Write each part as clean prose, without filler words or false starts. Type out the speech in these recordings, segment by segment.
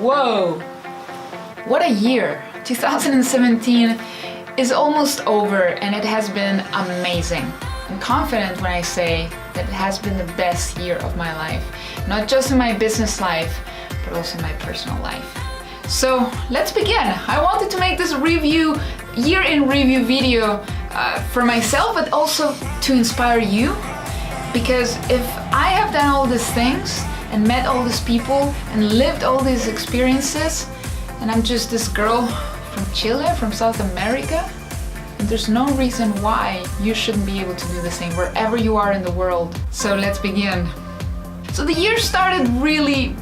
Whoa! What a year! 2017 is almost over and it has been amazing. I'm confident when I say that it has been the best year of my life. Not just in my business life, but also in my personal life. So let's begin. I wanted to make this year in review video for myself, but also to inspire you. Because if I have done all these things and met all these people and lived all these experiences, and I'm just this girl from Chile, from South America, and there's no reason why you shouldn't be able to do the same wherever you are in the world. So let's begin. So the year started really,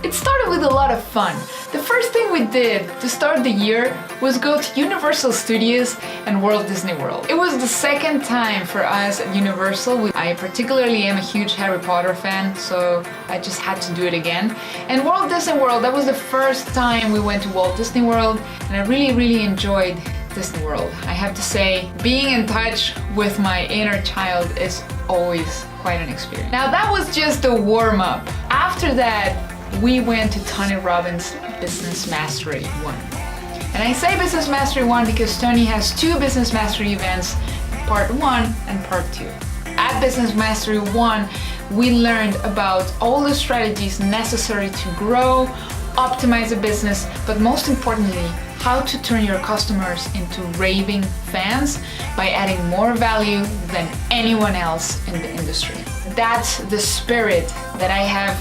it started with a lot of fun. The first thing we did to start the year was go to Universal Studios and Walt Disney World. It was the second time for us at Universal. I particularly am a huge Harry Potter fan, so I just had to do it again. And Walt Disney World, that was the first time we went to Walt Disney World, and I really enjoyed Disney World. I have to say, being in touch with my inner child is always quite an experience. Now that was just a warm-up. After that, we went to Tony Robbins' Business Mastery 1. And I say Business Mastery 1 because Tony has two Business Mastery events, part 1 and part 2. At Business Mastery 1, we learned about all the strategies necessary to grow, optimize a business, but most importantly, how to turn your customers into raving fans by adding more value than anyone else in the industry. That's the spirit that I have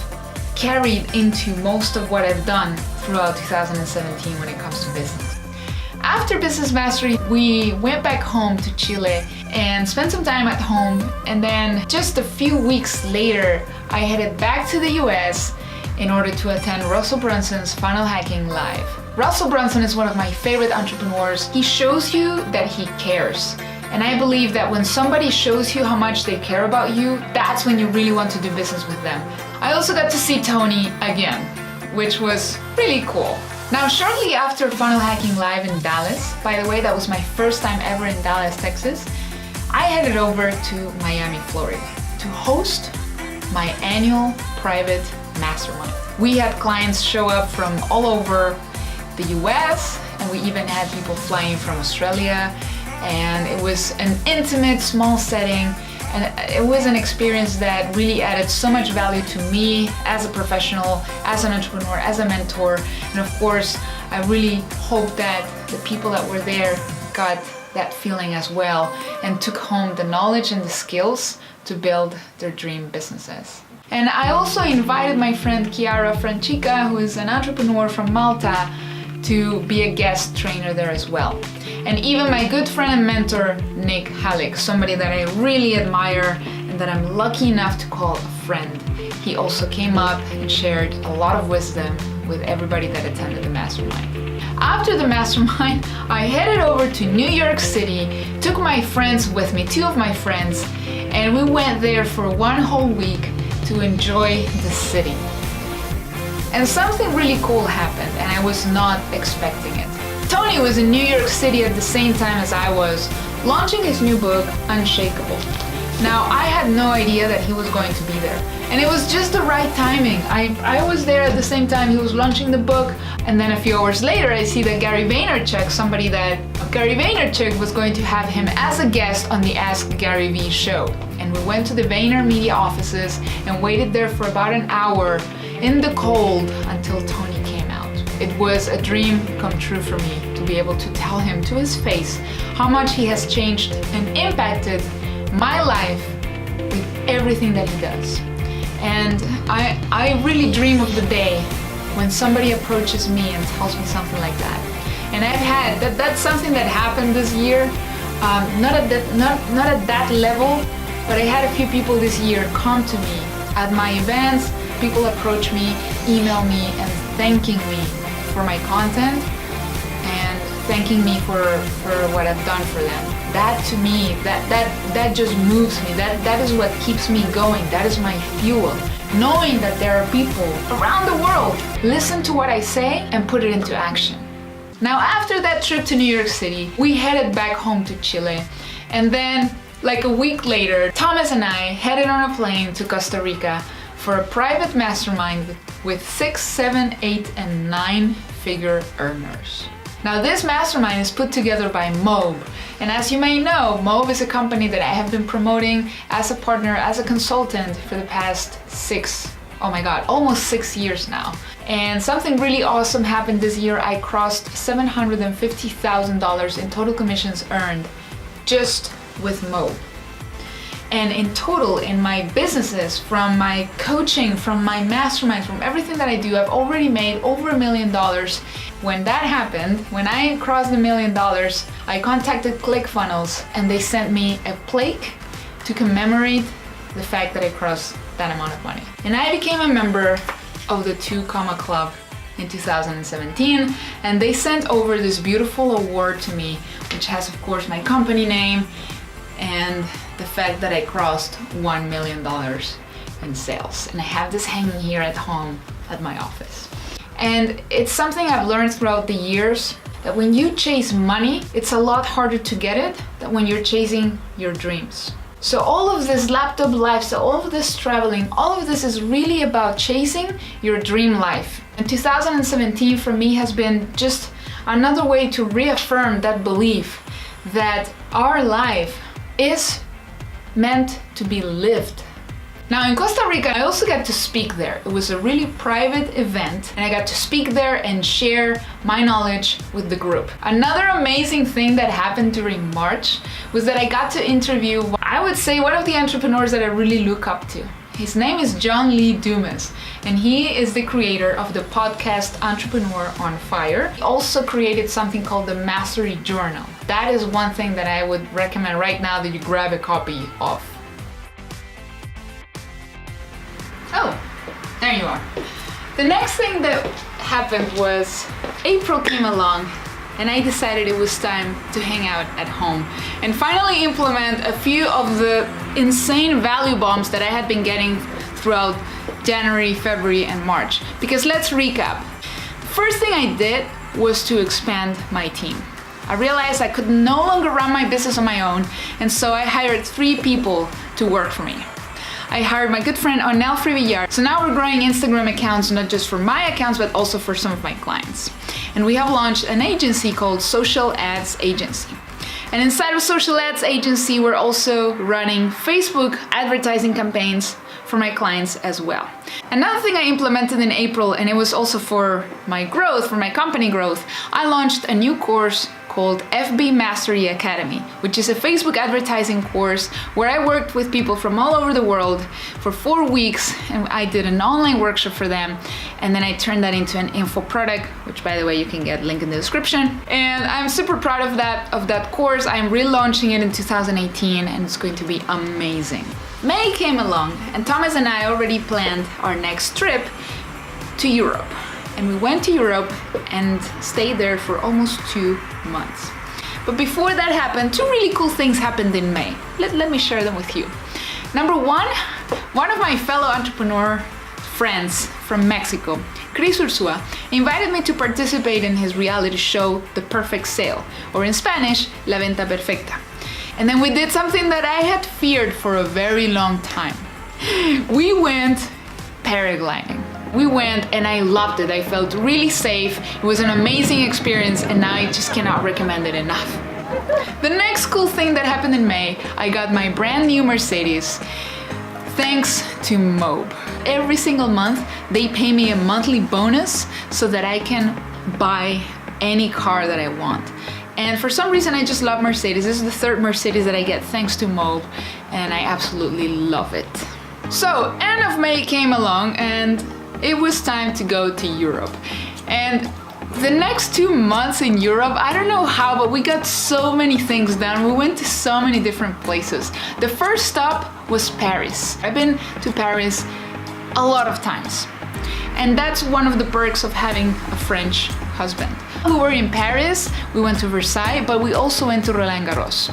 carried into most of what I've done throughout 2017 when it comes to business. After Business Mastery, we went back home to Chile and spent some time at home, and then just a few weeks later, I headed back to the US in order to attend Russell Brunson's Funnel Hacking Live. Russell Brunson is one of my favorite entrepreneurs. He shows you that he cares. And I believe that when somebody shows you how much they care about you, that's when you really want to do business with them. I also got to see Tony again, which was really cool. Now, shortly after Funnel Hacking Live in Dallas, by the way, that was my first time ever in Dallas, Texas, I headed over to Miami, Florida to host my annual private mastermind. We had clients show up from all over the US, and we even had people flying from Australia. And it was an intimate, small setting, and it was an experience that really added so much value to me as a professional, as an entrepreneur, as a mentor. And of course, I really hope that the people that were there got that feeling as well and took home the knowledge and the skills to build their dream businesses. And I also invited my friend Chiara Francica, who is an entrepreneur from Malta, to be a guest trainer there as well. And even my good friend and mentor, Nick Halleck, somebody that I really admire and that I'm lucky enough to call a friend. He also came up and shared a lot of wisdom with everybody that attended the mastermind. After the mastermind, I headed over to New York City, took my friends with me, two of my friends, and we went there for one whole week to enjoy the city. And something really cool happened, and I was not expecting it. Tony was in New York City at the same time as I was, launching his new book, Unshakable. Now, I had no idea that he was going to be there, and it was just the right timing. I was there at the same time he was launching the book, and then a few hours later, I see that Gary Vaynerchuk was going to have him as a guest on the Ask Gary Vee show. And we went to the Vayner media offices and waited there for about an hour in the cold until Tony came out. It was a dream come true for me to be able to tell him to his face how much he has changed and impacted my life with everything that he does. And I really dream of the day when somebody approaches me and tells me something like that. And I've had that's something that happened this year, not at that level, but I had a few people this year come to me at my events. People approach me, email me, and thanking me for my content and thanking me for what I've done for them. That to me, that just moves me. That is what keeps me going. That is my fuel. Knowing that there are people around the world listen to what I say and put it into action. Now, after that trip to New York City, we headed back home to Chile, and then like a week later, Thomas and I headed on a plane to Costa Rica for a private mastermind with with 6, 7, 8, and 9-figure earners. Now this mastermind is put together by Mobe, and as you may know, Mobe is a company that I have been promoting as a partner, as a consultant for the past almost 6 years now. And something really awesome happened this year. I crossed $750,000 in total commissions earned just with Mobe. And in total, in my businesses, from my coaching, from my masterminds, from everything that I do, I've already made over $1 million. When that happened, when I crossed $1 million, I contacted ClickFunnels and they sent me a plaque to commemorate the fact that I crossed that amount of money. And I became a member of the 2 Comma Club in 2017, and they sent over this beautiful award to me, which has of course my company name and the fact that I crossed $1 million in sales. And I have this hanging here at home at my office. And it's something I've learned throughout the years, that when you chase money, it's a lot harder to get it than when you're chasing your dreams. So all of this laptop lifestyle, all of this traveling, all of this is really about chasing your dream life. And 2017 for me has been just another way to reaffirm that belief that our life is meant to be lived. Now in Costa Rica, I also got to speak there. It was a really private event and I got to speak there and share my knowledge with the group. Another amazing thing that happened during March was that I got to interview, I would say, one of the entrepreneurs that I really look up to. His name is John Lee Dumas, and he is the creator of the podcast Entrepreneur on Fire. He also created something called the Mastery Journal. That is one thing that I would recommend right now that you grab a copy of. Oh, there you are. The next thing that happened was April came along and I decided it was time to hang out at home and finally implement a few of the insane value bombs that I had been getting throughout January, February, and March. Because let's recap. The first thing I did was to expand my team. I realized I could no longer run my business on my own, and so I hired 3 people to work for me. I hired my good friend Onel Frivillar. So now we're growing Instagram accounts, not just for my accounts, but also for some of my clients. And we have launched an agency called Social Ads Agency. And inside of Social Ads Agency, we're also running Facebook advertising campaigns for my clients as well. Another thing I implemented in April, and it was also for my growth, for my company growth, I launched a new course called FB Mastery Academy, which is a Facebook advertising course where I worked with people from all over the world for 4 weeks, and I did an online workshop for them, and then I turned that into an info product, which by the way you can get link in the description. And I'm super proud of that course. I'm relaunching it in 2018 and it's going to be amazing. May came along and Thomas and I already planned our next trip to Europe. And we went to Europe and stayed there for almost 2 months. But before that happened, 2 really cool things happened in May. Let me share them with you. Number one of my fellow entrepreneur friends from Mexico, Chris Ursua, invited me to participate in his reality show, The Perfect Sale, or in Spanish, La Venta Perfecta. And then we did something that I had feared for a very long time. We went paragliding. We went and I loved it. I felt really safe. It was an amazing experience and now I just cannot recommend it enough. The next cool thing that happened in May, I got my brand new Mercedes thanks to Mobe. Every single month, they pay me a monthly bonus so that I can buy any car that I want. And for some reason, I just love Mercedes. This is the 3rd Mercedes that I get thanks to Mobe, and I absolutely love it. So, end of May came along, and it was time to go to Europe. And the next 2 months in Europe, I don't know how, but we got so many things done. We went to so many different places. The first stop was Paris. I've been to Paris a lot of times. And that's one of the perks of having a French husband. We were in Paris, we went to Versailles, but we also went to Roland Garros.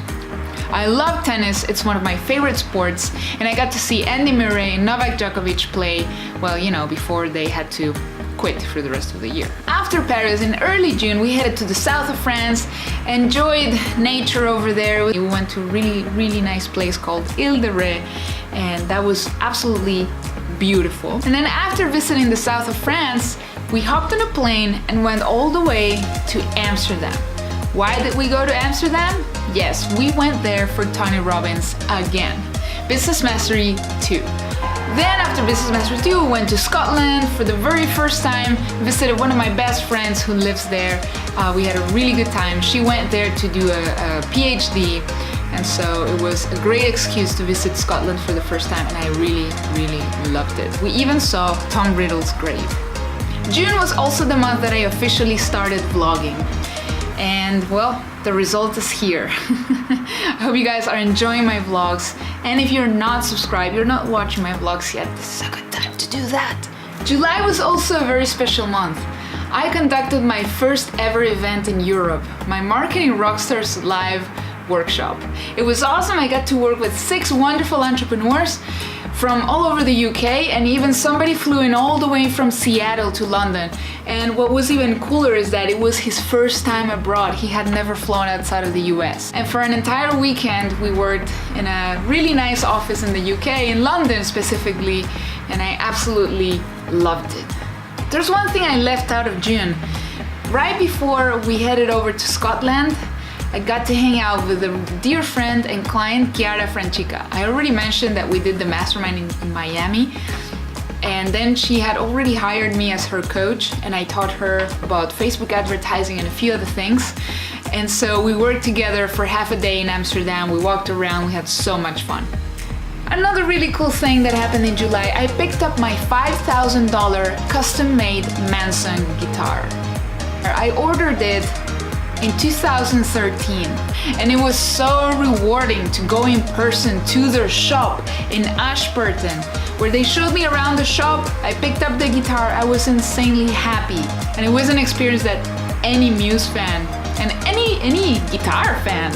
I love tennis, it's one of my favorite sports, and I got to see Andy Murray and Novak Djokovic play, well, before they had to quit for the rest of the year. After Paris, in early June, we headed to the south of France, enjoyed nature over there. We went to a really, really nice place called Ile de Ré, and that was absolutely beautiful. And then after visiting the south of France, we hopped on a plane and went all the way to Amsterdam. Why did we go to Amsterdam? Yes, we went there for Tony Robbins again. Business Mastery 2. Then after Business Mastery 2, we went to Scotland for the very first time, visited one of my best friends who lives there. We had a really good time. She went there to do a PhD, and so it was a great excuse to visit Scotland for the first time, and I really, really loved it. We even saw Tom Riddle's grave. June was also the month that I officially started vlogging. And well, the result is here. I hope you guys are enjoying my vlogs. And if you're not subscribed, you're not watching my vlogs yet, this is a good time to do that. July was also a very special month. I conducted my first ever event in Europe, my Marketing Rockstars Live workshop. It was awesome. I got to work with 6 wonderful entrepreneurs from all over the UK, and even somebody flew in all the way from Seattle to London. And what was even cooler is that it was his first time abroad. He had never flown outside of the US. And for an entire weekend, we worked in a really nice office in the UK, in London specifically, and I absolutely loved it. There's one thing I left out of June. Right before we headed over to Scotland, I got to hang out with a dear friend and client, Chiara Francica. I already mentioned that we did the mastermind in Miami, and then she had already hired me as her coach, and I taught her about Facebook advertising and a few other things. And so we worked together for half a day in Amsterdam. We walked around, we had so much fun. Another really cool thing that happened in July, I picked up my $5,000 custom-made Manson guitar. I ordered it in 2013, and it was so rewarding to go in person to their shop in Ashburton, where they showed me around the shop. I picked up the guitar. I was insanely happy, and it was an experience that any Muse fan and any guitar fan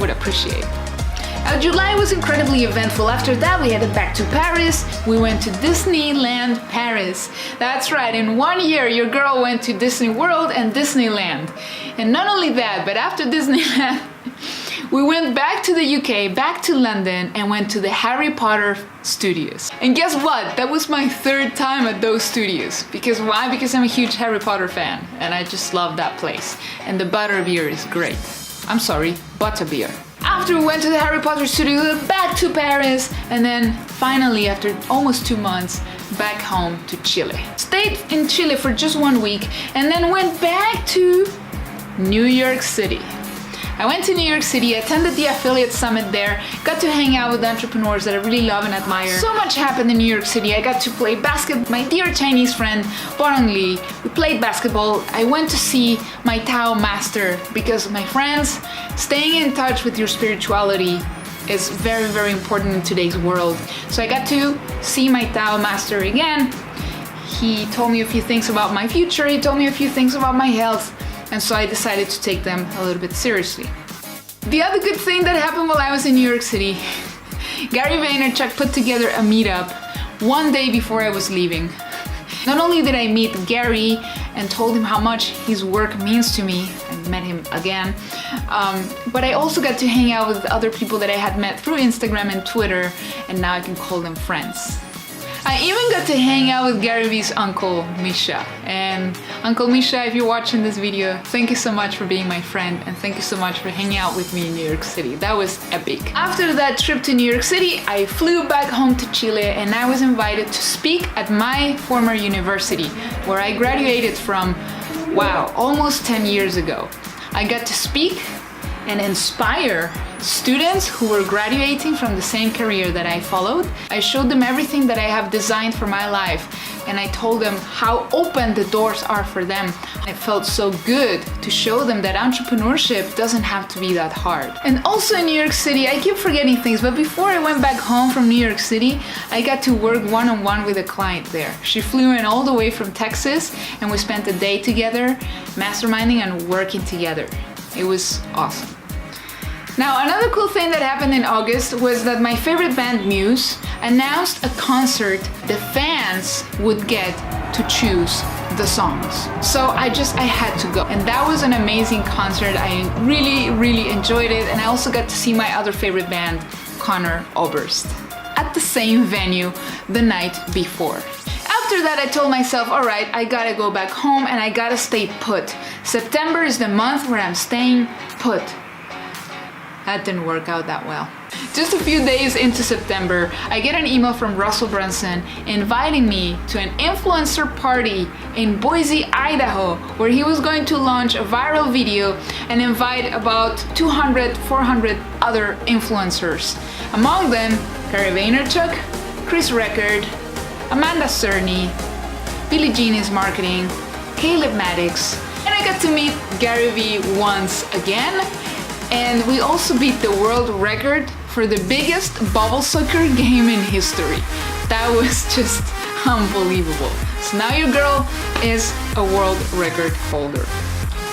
would appreciate. July was incredibly eventful. After that, we headed back to Paris. We went to Disneyland Paris. That's right, in 1 year, your girl went to Disney World and Disneyland. And not only that, but after Disneyland, we went back to the UK, back to London, and went to the Harry Potter studios. And guess what? That was my 3rd time at those studios. Because why? Because I'm a huge Harry Potter fan, and I just love that place. And the butterbeer is great. I'm sorry, butterbeer. After we went to the Harry Potter studio, we went back to Paris, and then finally, after almost 2 months, back home to Chile. Stayed in Chile for just 1 week, and then went back to New York City. I went to New York City, attended the affiliate summit there, got to hang out with entrepreneurs that I really love and admire. So much happened in New York City. I got to play basketball with my dear Chinese friend, Borong Lee. We played basketball. I went to see my Tao master because, my friends, staying in touch with your spirituality is very, very important in today's world. So I got to see my Tao master again. He told me a few things about my future. He told me a few things about my health. And so I decided to take them a little bit seriously. The other good thing that happened while I was in New York City, Gary Vaynerchuk put together a meetup 1 day before I was leaving. Not only did I meet Gary and told him how much his work means to me, I met him again, but I also got to hang out with other people that I had met through Instagram and Twitter, and now I can call them friends. I even got to hang out with Gary Vee's uncle, Misha. And Uncle Misha, if you're watching this video, thank you so much for being my friend, and thank you so much for hanging out with me in New York City. That was epic. After that trip to New York City, I flew back home to Chile, and I was invited to speak at my former university, where I graduated from, wow, almost 10 years ago. I got to speak and inspire students who were graduating from the same career that I followed. I showed them everything that I have designed for my life, and I told them how open the doors are for them. It felt so good to show them that entrepreneurship doesn't have to be that hard. And also in New York City, I keep forgetting things, but before I went back home from New York City, I got to work one-on-one with a client there. She flew in all the way from Texas, and we spent a day together, masterminding and working together. It was awesome. Now, another cool thing that happened in August was that my favorite band, Muse, announced a concert the fans would get to choose the songs. So I had to go. And that was an amazing concert. I really, really enjoyed it. And I also got to see my other favorite band, Conor Oberst. At at the same venue the night before. After that, I told myself, all right, I gotta go back home and I gotta stay put. September is the month where I'm staying put. That didn't work out that well. Just a few days into September, I get an email from Russell Brunson inviting me to an influencer party in Boise, Idaho, where he was going to launch a viral video and invite about 200, 400 other influencers. Among them, Gary Vaynerchuk, Chris Record, Amanda Cerny, Billie Jean is marketing, Caleb Maddox, and I got to meet Gary Vee once again. And we also beat the world record for the biggest bubble soccer game in history. That was just unbelievable. So now your girl is a world record holder.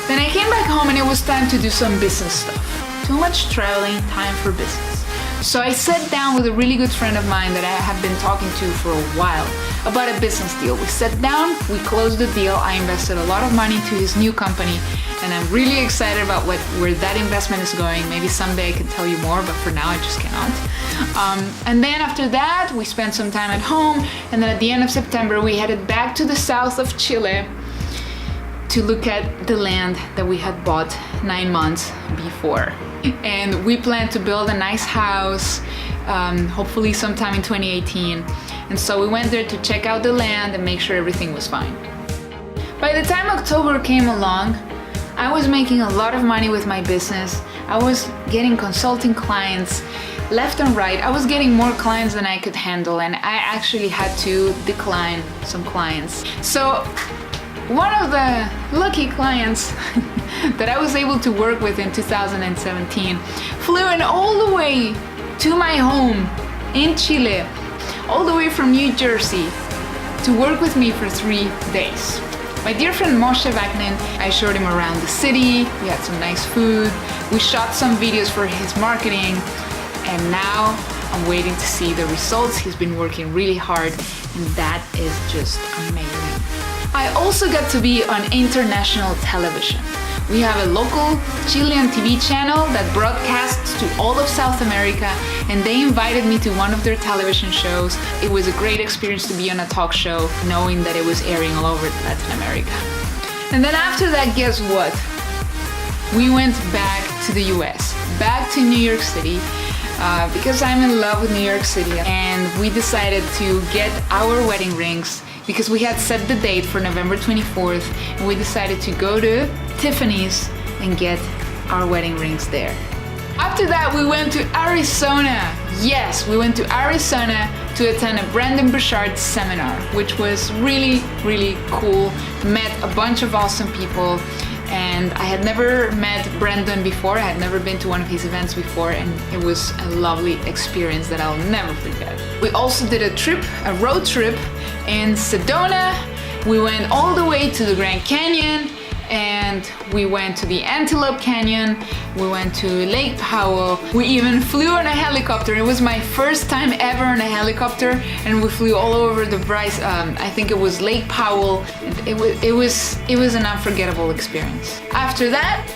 Then I came back home and it was time to do some business stuff. Too much traveling, time for business. So I sat down with a really good friend of mine that I have been talking to for a while about a business deal. We sat down, we closed the deal. I invested a lot of money to his new company, and I'm really excited about where that investment is going. Maybe someday I can tell you more, but for now I just cannot. And then after that, we spent some time at home, and then at the end of September, we headed back to the south of Chile to look at the land that we had bought 9 months before. And we planned to build a nice house, hopefully sometime in 2018. And so we went there to check out the land and make sure everything was fine. By the time October came along, I was making a lot of money with my business. I was getting consulting clients left and right. I was getting more clients than I could handle, and I actually had to decline some clients. So one of the lucky clients that I was able to work with in 2017 flew in all the way to my home in Chile, all the way from New Jersey, to work with me for 3 days. My dear friend Moshe Vaknin, I showed him around the city, we had some nice food, we shot some videos for his marketing, and now I'm waiting to see the results. He's been working really hard, and that is just amazing. I also got to be on international television. We have a local Chilean TV channel that broadcasts to all of South America, and they invited me to one of their television shows. It was a great experience to be on a talk show, knowing that it was airing all over Latin America. And then after that, guess what? We went back to the US, back to New York City, because I'm in love with New York City, and we decided to get our wedding rings because we had set the date for November 24th, and we decided to go to Tiffany's and get our wedding rings there. After that, we went to Arizona. Yes, we went to Arizona to attend a Brendon Burchard seminar, which was really, really cool. Met a bunch of awesome people, and I had never met Brendon before. I had never been to one of his events before, and it was a lovely experience that I'll never forget. We also did a road trip in Sedona. We went all the way to the Grand Canyon, and we went to the Antelope Canyon, we went to Lake Powell, we even flew on a helicopter. It was my first time ever on a helicopter, and we flew all over the I think it was Lake Powell. It was an unforgettable experience. After that,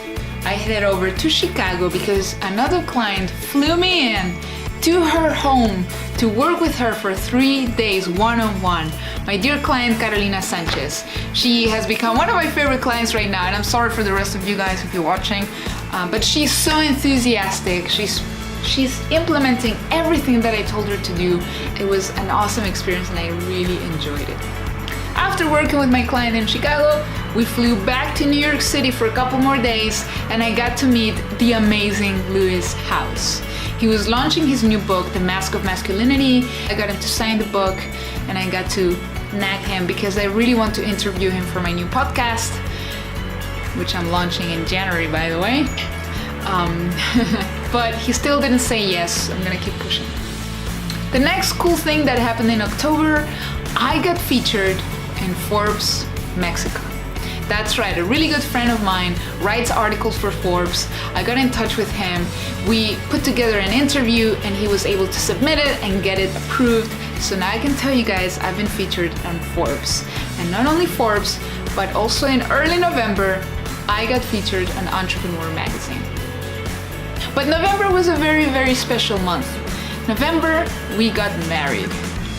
I headed over to Chicago because another client flew me in to her home to work with her for 3 days one-on-one. My dear client Carolina Sanchez. She has become one of my favorite clients right now, and I'm sorry for the rest of you guys if you're watching, but she's so enthusiastic. She's implementing everything that I told her to do. It was an awesome experience, and I really enjoyed it. After working with my client in Chicago, we flew back to New York City for a couple more days, and I got to meet the amazing Lewis Howes. He was launching his new book, The Mask of Masculinity. I got him to sign the book, and I got to nag him because I really want to interview him for my new podcast, which I'm launching in January, by the way. But he still didn't say yes. I'm gonna keep pushing. The next cool thing that happened in October, I got featured in Forbes Mexico. That's right, a really good friend of mine writes articles for Forbes. I got in touch with him. We put together an interview, and he was able to submit it and get it approved. So now I can tell you guys I've been featured on Forbes. And not only Forbes, but also in early November, I got featured on Entrepreneur magazine. But November was a very, very special month November, we got married.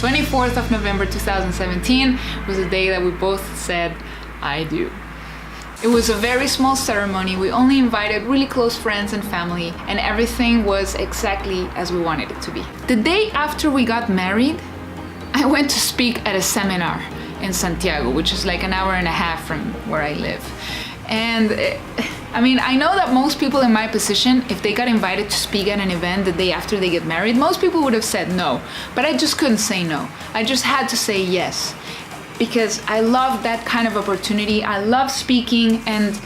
24th of November 2017 was the day that we both said, I do. It was a very small ceremony. We only invited really close friends and family, and everything was exactly as we wanted it to be. The day after we got married, I went to speak at a seminar in Santiago, which is like an hour and a half from where I live. And I know that most people in my position, if they got invited to speak at an event the day after they get married, most people would have said no, but I just couldn't say no. I just had to say yes, because I love that kind of opportunity. I love speaking, and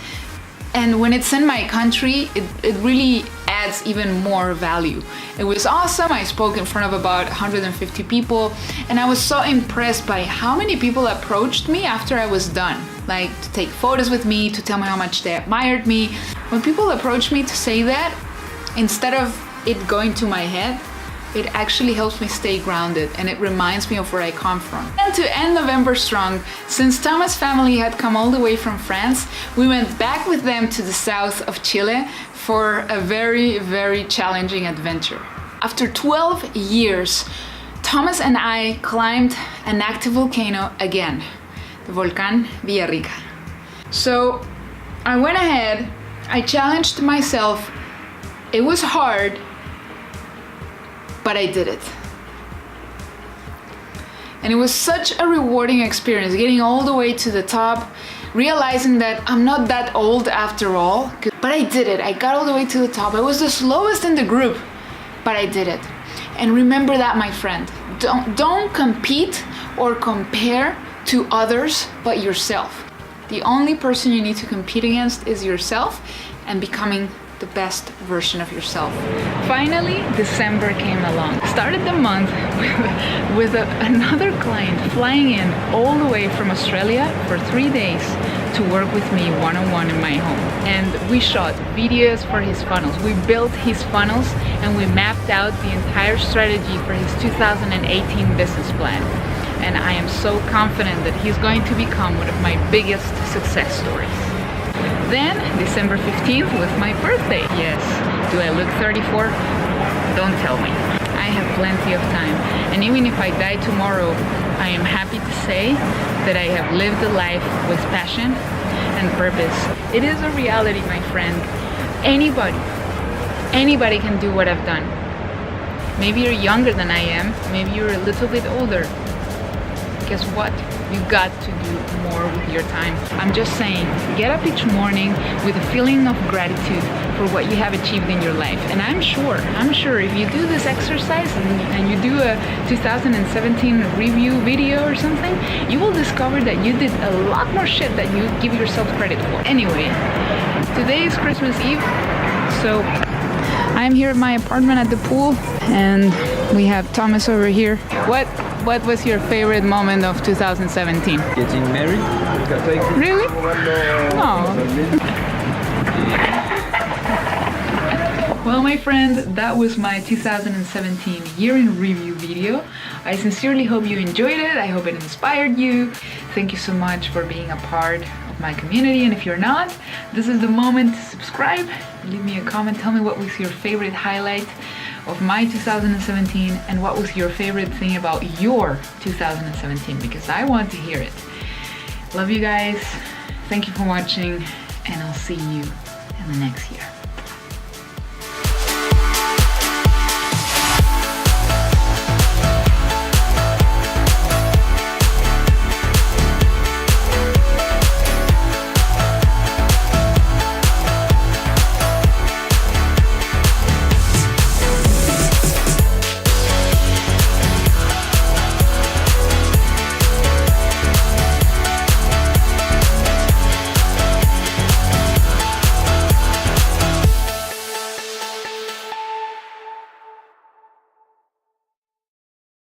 when it's in my country, it really adds even more value. It was awesome. I spoke in front of about 150 people, and I was so impressed by how many people approached me after I was done, like to take photos with me, to tell me how much they admired me. When people approach me to say that, instead of it going to my head, it actually helps me stay grounded, and it reminds me of where I come from. And to end November strong, since Thomas' family had come all the way from France, we went back with them to the south of Chile for a very, very challenging adventure. After 12 years, Thomas and I climbed an active volcano again, the Volcán Rica. So I went ahead, I challenged myself. It was hard, but I did it. And it was such a rewarding experience, getting all the way to the top, realizing that I'm not that old after all. But I did it. I got all the way to the top. I was the slowest in the group, but I did it. And remember that, my friend. Don't compete or compare to others but yourself. The only person you need to compete against is yourself, and becoming the best version of yourself. Finally, December came along. Started the month with another client flying in all the way from Australia for 3 days to work with me one-on-one in my home. And we shot videos for his funnels. We built his funnels, and we mapped out the entire strategy for his 2018 business plan. And I am so confident that he's going to become one of my biggest success stories. Then, December 15th was my birthday. Yes, do I look 34? Don't tell me. I have plenty of time. And even if I die tomorrow, I am happy to say that I have lived a life with passion and purpose. It is a reality, my friend. Anybody can do what I've done. Maybe you're younger than I am. Maybe you're a little bit older. Guess what? You got to do more with your time. I'm just saying, get up each morning with a feeling of gratitude for what you have achieved in your life. And I'm sure if you do this exercise and you do a 2017 review video or something, you will discover that you did a lot more shit that you give yourself credit for. Anyway, today is Christmas Eve, so I'm here at my apartment at the pool, and we have Thomas over here. What was your favorite moment of 2017? Getting married. Really? Oh. Well, my friend, that was my 2017 year in review video. I sincerely hope you enjoyed it. I hope it inspired you. Thank you so much for being a part of my community. And if you're not, this is the moment to subscribe. Leave me a comment. Tell me what was your favorite highlight of my 2017, and what was your favorite thing about your 2017, because I want to hear it. Love you guys. Thank you for watching, and I'll see you in the next year.